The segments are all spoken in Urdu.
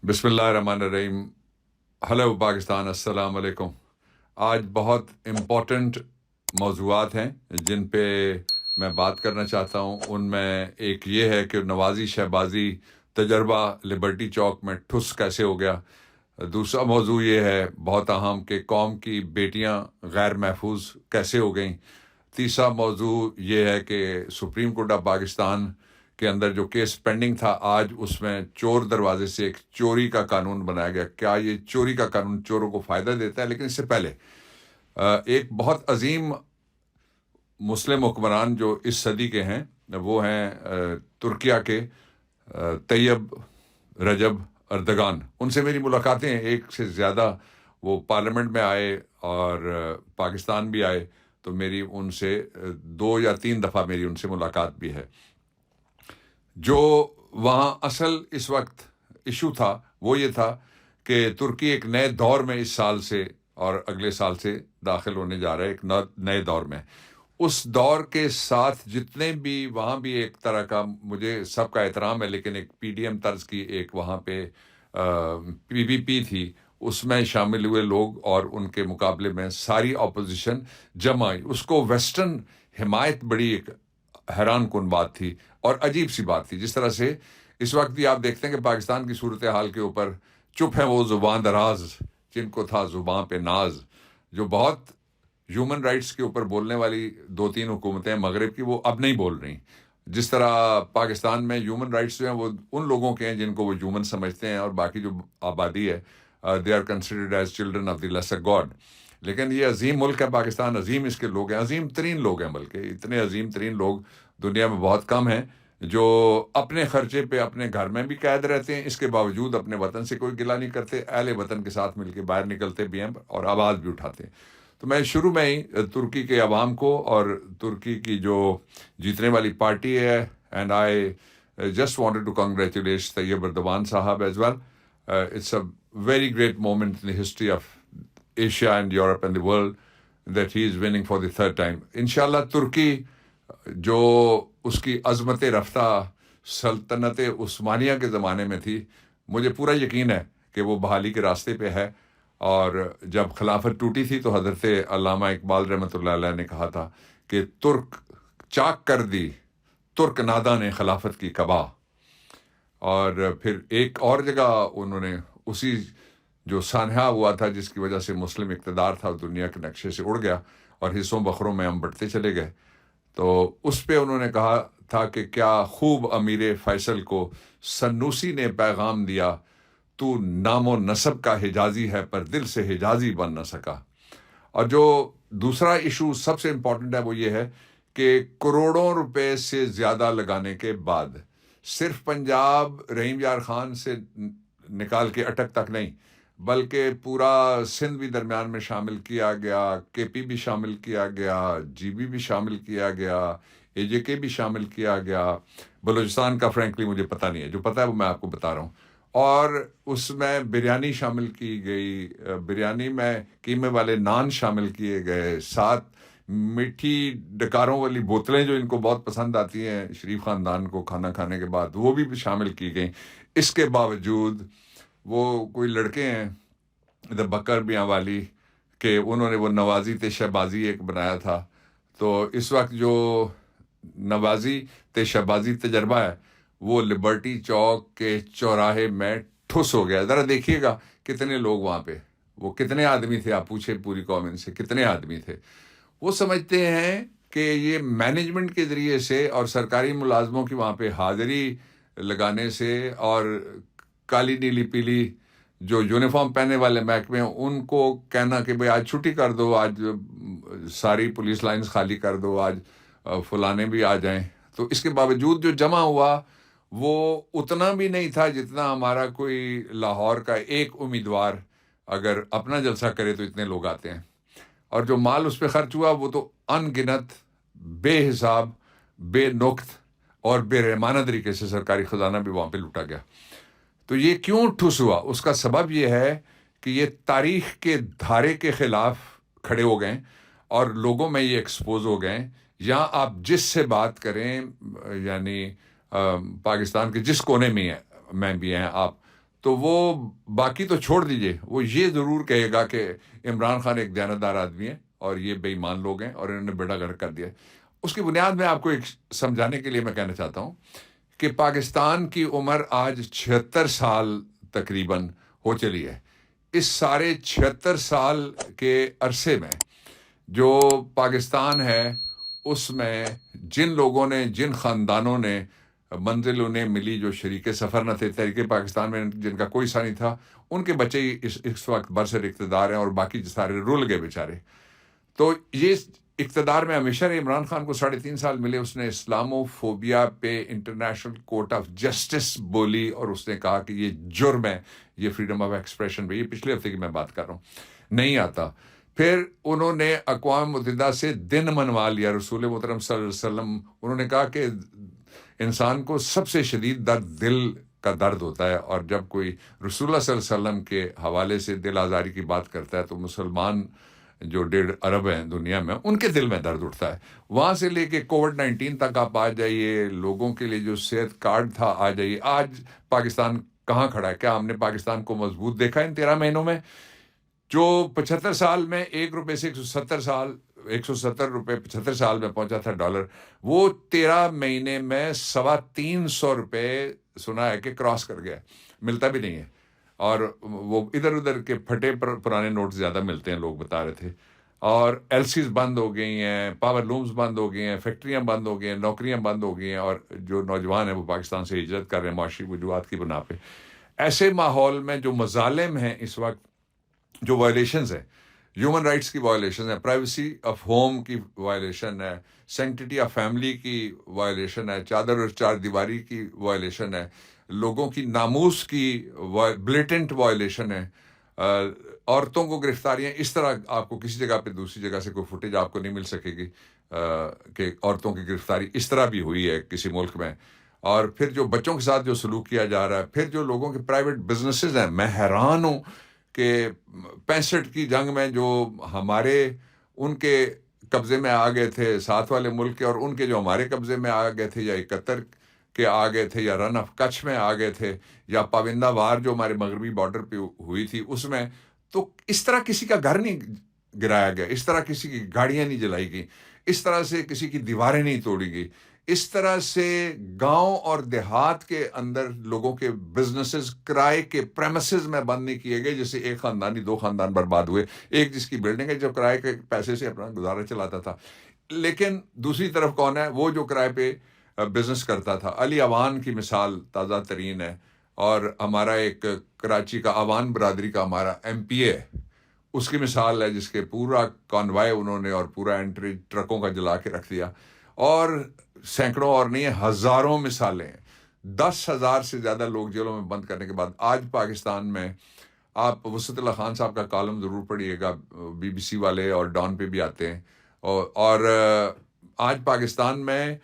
بسم اللہ الرحمن الرحیم. ہلو پاکستان، السلام علیکم. آج بہت امپورٹنٹ موضوعات ہیں جن پہ میں بات کرنا چاہتا ہوں. ان میں ایک یہ ہے کہ نوازی شہبازی تجربہ لبرٹی چوک میں ٹھس کیسے ہو گیا. دوسرا موضوع یہ ہے بہت اہم کہ قوم کی بیٹیاں غیر محفوظ کیسے ہو گئیں. تیسرا موضوع یہ ہے کہ سپریم کورٹ آف پاکستان کے اندر جو کیس پینڈنگ تھا، آج اس میں چور دروازے سے ایک چوری کا قانون بنایا گیا. کیا یہ چوری کا قانون چوروں کو فائدہ دیتا ہے؟ لیکن اس سے پہلے ایک بہت عظیم مسلم حکمران جو اس صدی کے ہیں وہ ہیں ترکیہ کے طیب رجب اردگان. ان سے میری ملاقاتیں ہیں، ایک سے زیادہ. وہ پارلیمنٹ میں آئے اور پاکستان بھی آئے، تو میری ان سے 2 یا 3 دفعہ میری ان سے ملاقات بھی ہے. جو وہاں اصل اس وقت ایشو تھا وہ یہ تھا کہ ترکی ایک نئے دور میں اس سال سے اور اگلے سال سے داخل ہونے جا رہا ہے، ایک نئے دور میں. اس دور کے ساتھ جتنے بھی وہاں بھی ایک طرح کا، مجھے سب کا احترام ہے، لیکن ایک پی ڈی ایم طرز کی ایک وہاں پہ پی وی پی تھی، اس میں شامل ہوئے لوگ اور ان کے مقابلے میں ساری اپوزیشن جمع آئی. اس کو ویسٹرن حمایت بڑی ایک حیران کن بات تھی اور عجیب سی بات تھی. جس طرح سے اس وقت بھی آپ دیکھتے ہیں کہ پاکستان کی صورتحال کے اوپر چپ ہیں وہ زبان دراز جن کو تھا زبان پہ ناز. جو بہت ہیومن رائٹس کے اوپر بولنے والی 2-3 حکومتیں مغرب کی، وہ اب نہیں بول رہی. جس طرح پاکستان میں ہیومن رائٹس جو ہیں وہ ان لوگوں کے ہیں جن کو وہ ہیومن سمجھتے ہیں، اور باقی جو آبادی ہے they are considered as children of the lesser god. لیکن یہ عظیم ملک ہے پاکستان، عظیم اس کے لوگ ہیں، عظیم ترین لوگ ہیں. بلکہ اتنے عظیم ترین لوگ دنیا میں بہت کم ہیں جو اپنے خرچے پہ اپنے گھر میں بھی قید رہتے ہیں، اس کے باوجود اپنے وطن سے کوئی گلہ نہیں کرتے، اہل وطن کے ساتھ مل کے باہر نکلتے بھی ہیں اور آواز بھی اٹھاتے ہیں. تو میں شروع میں ہی ترکی کے عوام کو اور ترکی کی جو جیتنے والی پارٹی ہے، and I just wanted to congratulate Tayyip Erdogan صاحب as well. It's a very great moment in the history of Asia and Europe and the world that he is winning for the third time. انشاءاللہ ترکی جو اس کی عظمت رفتہ سلطنت عثمانیہ کے زمانے میں تھی، مجھے پورا یقین ہے کہ وہ بحالی کے راستے پہ ہے. اور جب خلافت ٹوٹی تھی تو حضرت علامہ اقبال رحمۃ اللہ علیہ نے کہا تھا کہ ترک چاک کر دی ترک نادا نے خلافت کی کبا. اور پھر ایک اور جگہ انہوں نے اسی جو سانحہ ہوا تھا جس کی وجہ سے مسلم اقتدار تھا دنیا کے نقشے سے اڑ گیا اور حصوں بخروں میں ہم بڑھتے چلے گئے، تو اس پہ انہوں نے کہا تھا کہ کیا خوب امیر فیصل کو سنوسی نے پیغام دیا، تو نام و نسب کا حجازی ہے پر دل سے حجازی بن نہ سکا. اور جو دوسرا ایشو سب سے امپورٹنٹ ہے وہ یہ ہے کہ کروڑوں روپے سے زیادہ لگانے کے بعد صرف پنجاب رحیم یار خان سے نکال کے اٹک تک نہیں، بلکہ پورا سندھ بھی درمیان میں شامل کیا گیا، کے پی بھی شامل کیا گیا، جی بی بھی شامل کیا گیا، اے جے کے بھی شامل کیا گیا. بلوچستان کا فرینکلی مجھے پتہ نہیں ہے، جو پتہ ہے وہ میں آپ کو بتا رہا ہوں. اور اس میں بریانی شامل کی گئی، بریانی میں قیمے والے نان شامل کیے گئے، 7 میٹھی ڈکاروں والی بوتلیں جو ان کو بہت پسند آتی ہیں شریف خاندان کو کھانا کھانے کے بعد، وہ بھی شامل کی گئیں. اس کے باوجود وہ کوئی لڑکے ہیں ادھر بکر بیاں والی کہ انہوں نے وہ نوازی تے شہبازی ایک بنایا تھا. تو اس وقت جو نوازی تے شہبازی تجربہ ہے وہ لبرٹی چوک کے چوراہے میں ٹھس ہو گیا. ذرا دیکھیے گا کتنے لوگ وہاں پہ، وہ کتنے آدمی تھے، آپ پوچھیں پوری قوم ان سے کتنے آدمی تھے. وہ سمجھتے ہیں کہ یہ مینجمنٹ کے ذریعے سے اور سرکاری ملازموں کی وہاں پہ حاضری لگانے سے اور کالی نیلی پیلی جو یونیفارم پہننے والے محکمے ہیں ان کو کہنا کہ بھئی آج چھٹی کر دو، آج ساری پولیس لائنز خالی کر دو، آج فلانے بھی آ جائیں. تو اس کے باوجود جو جمع ہوا وہ اتنا بھی نہیں تھا جتنا ہمارا کوئی لاہور کا ایک امیدوار اگر اپنا جلسہ کرے تو اتنے لوگ آتے ہیں. اور جو مال اس پہ خرچ ہوا وہ تو ان گنت، بے حساب، بے نقط اور بے رحمانہ طریقے سے سرکاری خزانہ بھی وہاں پہ لوٹا گیا. تو یہ کیوں ٹھس ہوا؟ اس کا سبب یہ ہے کہ یہ تاریخ کے دھارے کے خلاف کھڑے ہو گئے اور لوگوں میں یہ ایکسپوز ہو گئے. یہاں آپ جس سے بات کریں، یعنی پاکستان کے جس کونے میں بھی ہیں آپ، تو وہ باقی تو چھوڑ دیجئے، وہ یہ ضرور کہے گا کہ عمران خان ایک دیانتدار آدمی ہے اور یہ بے ایمان لوگ ہیں اور انہوں نے بیڑا گرک کر دیا۔ اس کی بنیاد میں آپ کو ایک سمجھانے کے لیے میں کہنا چاہتا ہوں کہ پاکستان کی عمر آج 76 سال تقریباً ہو چلی ہے۔ اس سارے 76 سال کے عرصے میں جو پاکستان ہے، اس میں جن لوگوں نے، جن خاندانوں نے منزل انہیں ملی، جو شریک سفر نہ تھے تحریک پاکستان میں، جن کا کوئی حصہ نہیں تھا، ان کے بچے ہی اس وقت برسر اقتدار ہیں اور باقی سارے رول گئے بیچارے۔ تو یہ اقتدار میں ہمیشہ رہے۔ عمران خان کو 3.5 سال ملے، اس نے اسلامو فوبیا پہ انٹرنیشنل کورٹ آف جسٹس بولی اور اس نے کہا کہ یہ جرم ہے، یہ فریڈم آف ایکسپریشن پہ، یہ پچھلے ہفتے کی میں بات کر رہا ہوں، نہیں آتا۔ پھر انہوں نے اقوام متحدہ سے دن منوا لیا، رسول محترم صلی اللہ علیہ وسلم، انہوں نے کہا کہ انسان کو سب سے شدید درد دل کا درد ہوتا ہے، اور جب کوئی رسول اللہ صلی اللہ علیہ وسلم کے حوالے سے دل آزاری کی بات کرتا ہے تو مسلمان جو 1.5 ارب ہیں دنیا میں، ان کے دل میں درد اٹھتا ہے۔ وہاں سے لے کے کووڈ-19 تک آپ آ جائیے، لوگوں کے لیے جو صحت کارڈ تھا آ جائیے، آج پاکستان کہاں کھڑا ہے؟ کیا ہم نے پاکستان کو مضبوط دیکھا ان 13 مہینوں میں؟ جو 75 سال میں 1 روپے سے 170 روپے 75 سال میں پہنچا تھا ڈالر، وہ 13 مہینے میں 350 روپے سنا ہے کہ کراس کر گیا، ملتا بھی نہیں ہے، اور وہ ادھر ادھر کے پھٹے پرانے نوٹ زیادہ ملتے ہیں، لوگ بتا رہے تھے۔ اور ایل سیز بند ہو گئی ہیں، پاور لومز بند ہو گئی ہیں، فیکٹریاں بند ہو گئی ہیں، نوکریاں بند ہو گئی ہیں، اور جو نوجوان ہیں وہ پاکستان سے ہجرت کر رہے ہیں معاشی وجوہات کی بنا پہ۔ ایسے ماحول میں جو مظالم ہیں اس وقت، جو وائلیشنز ہیں، ہیومن رائٹس کی وائلیشن ہے، پرائیویسی آف ہوم کی وائلیشن ہے، سینکٹیٹی آف فیملی کی وائلیشن ہے، چادر اور چار دیواری کی وائلیشن ہے، لوگوں کی ناموس کی بلیٹنٹ وائلیشن ہے، عورتوں کو گرفتاریاں، اس طرح آپ کو کسی جگہ پہ دوسری جگہ سے کوئی فوٹیج آپ کو نہیں مل سکے گی کہ عورتوں کی گرفتاری اس طرح بھی ہوئی ہے کسی ملک میں۔ اور پھر جو بچوں کے ساتھ جو سلوک کیا جا رہا ہے، پھر جو لوگوں کے پرائیویٹ بزنسز ہیں، میں حیران ہوں کہ 65 کی جنگ میں جو ہمارے ان کے قبضے میں آ گئے تھے ساتھ والے ملک کے، اور ان کے جو ہمارے قبضے میں آ گئے تھے، یا 71 کے آ گئے تھے، یا رن آف کچھ میں آ گئے تھے، یا پابندہ وار جو ہمارے مغربی بارڈر پہ ہوئی تھی اس میں، تو اس طرح کسی کا گھر نہیں گرایا گیا، اس طرح کسی کی گاڑیاں نہیں جلائی گئی، اس طرح سے کسی کی دیواریں نہیں توڑی گئی، اس طرح سے گاؤں اور دیہات کے اندر لوگوں کے بزنسز کرائے کے پریمسز میں بند نہیں کیے گئے، جیسے ایک خاندان نہیں 2 خاندان برباد ہوئے، ایک جس کی بلڈنگ ہے جو کرائے کے پیسے سے اپنا گزارا چلاتا تھا۔ لیکن دوسری طرف کون ہے؟ وہ جو کرائے پہ بزنس کرتا تھا۔ علی اوان کی مثال تازہ ترین ہے، اور ہمارا ایک کراچی کا اوان برادری کا ہمارا MP ہے، اس کی مثال ہے، جس کے پورا کانوائے انہوں نے اور پورا انٹری ٹرکوں کا جلا کے رکھ دیا، اور سینکڑوں اور نہیں ہزاروں مثالیں ہیں۔ 10,000 سے زیادہ لوگ جیلوں میں بند کرنے کے بعد آج پاکستان میں، آپ وسعت اللہ خان صاحب کا کالم ضرور پڑھیے گا، BBC والے اور ڈان پہ بھی آتے ہیں، اور آج پاکستان میں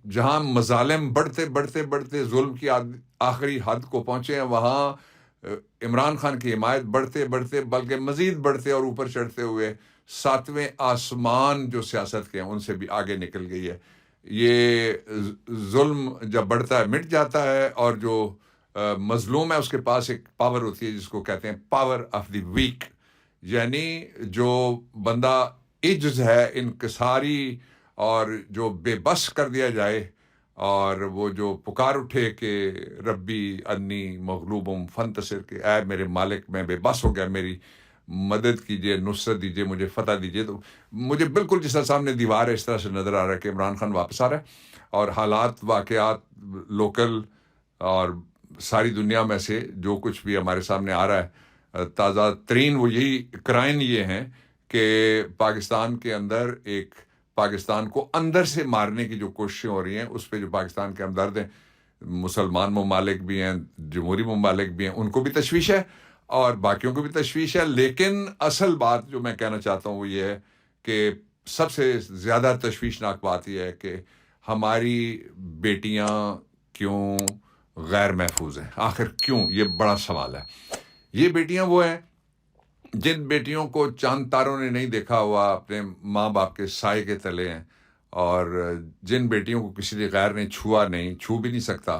جہاں مظالم بڑھتے ظلم کی آخری حد کو پہنچے ہیں، وہاں عمران خان کی حمایت بڑھتے بلکہ مزید بڑھتے اور اوپر چڑھتے ہوئے 7ویں آسمان جو سیاست کے ہیں ان سے بھی آگے نکل گئی ہے۔ یہ ظلم جب بڑھتا ہے مٹ جاتا ہے، اور جو مظلوم ہے اس کے پاس ایک پاور ہوتی ہے جس کو کہتے ہیں پاور آف دی ویک، یعنی جو بندہ عجز ہے، انکساری، اور جو بے بس کر دیا جائے، اور وہ جو پکار اٹھے کہ ربی انی مغلوبم فانتصر، کہ اے میرے مالک میں بے بس ہو گیا، میری مدد کیجئے، نصرت دیجئے، مجھے فتح دیجئے۔ تو مجھے بالکل جس طرح سامنے دیوار ہے اس طرح سے نظر آ رہا ہے کہ عمران خان واپس آ رہا ہے، اور حالات، واقعات، لوکل اور ساری دنیا میں سے جو کچھ بھی ہمارے سامنے آ رہا ہے، تازہ ترین وہ یہی کرائن یہ ہیں کہ پاکستان کے اندر ایک پاکستان کو اندر سے مارنے کی جو کوششیں ہو رہی ہیں، اس پہ جو پاکستان کے ہمدرد ہیں، مسلمان ممالک بھی ہیں، جمہوری ممالک بھی ہیں، ان کو بھی تشویش ہے اور باقیوں کو بھی تشویش ہے۔ لیکن اصل بات جو میں کہنا چاہتا ہوں وہ یہ ہے کہ سب سے زیادہ تشویشناک بات یہ ہے کہ ہماری بیٹیاں کیوں غیر محفوظ ہیں؟ آخر کیوں؟ یہ بڑا سوال ہے۔ یہ بیٹیاں وہ ہیں جن بیٹیوں کو چاند تاروں نے نہیں دیکھا ہوا، اپنے ماں باپ کے سائے کے تلے ہیں، اور جن بیٹیوں کو کسی غیر نے چھوا نہیں، چھو بھی نہیں سکتا،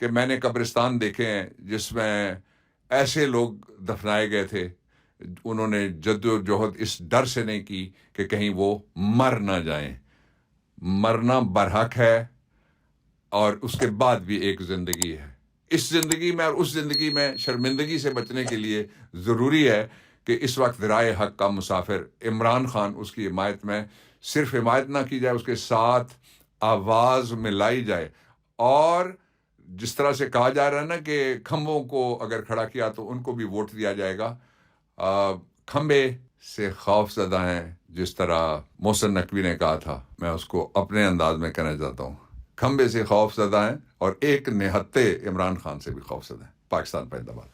کہ میں نے قبرستان دیکھے ہیں جس میں ایسے لوگ دفنائے گئے تھے، انہوں نے جد و جہد اس ڈر سے نہیں کی کہ کہیں وہ مر نہ جائیں۔ مرنا برحق ہے، اور اس کے بعد بھی ایک زندگی ہے۔ اس زندگی میں اور اس زندگی میں شرمندگی سے بچنے کے لیے ضروری ہے کہ اس وقت رائے حق کا مسافر عمران خان، اس کی حمایت میں صرف حمایت نہ کی جائے، اس کے ساتھ آواز ملائی جائے، اور جس طرح سے کہا جا رہا ہے نا کہ کھمبوں کو اگر کھڑا کیا تو ان کو بھی ووٹ دیا جائے گا۔ کھمبے سے خوف زدہ ہیں، جس طرح محسن نقوی نے کہا تھا، میں اس کو اپنے انداز میں کہنا چاہتا ہوں، کھمبے سے خوف زدہ ہیں اور ایک نہتے عمران خان سے بھی خوف زدہ ہیں۔ پاکستان پہ زندہ باد۔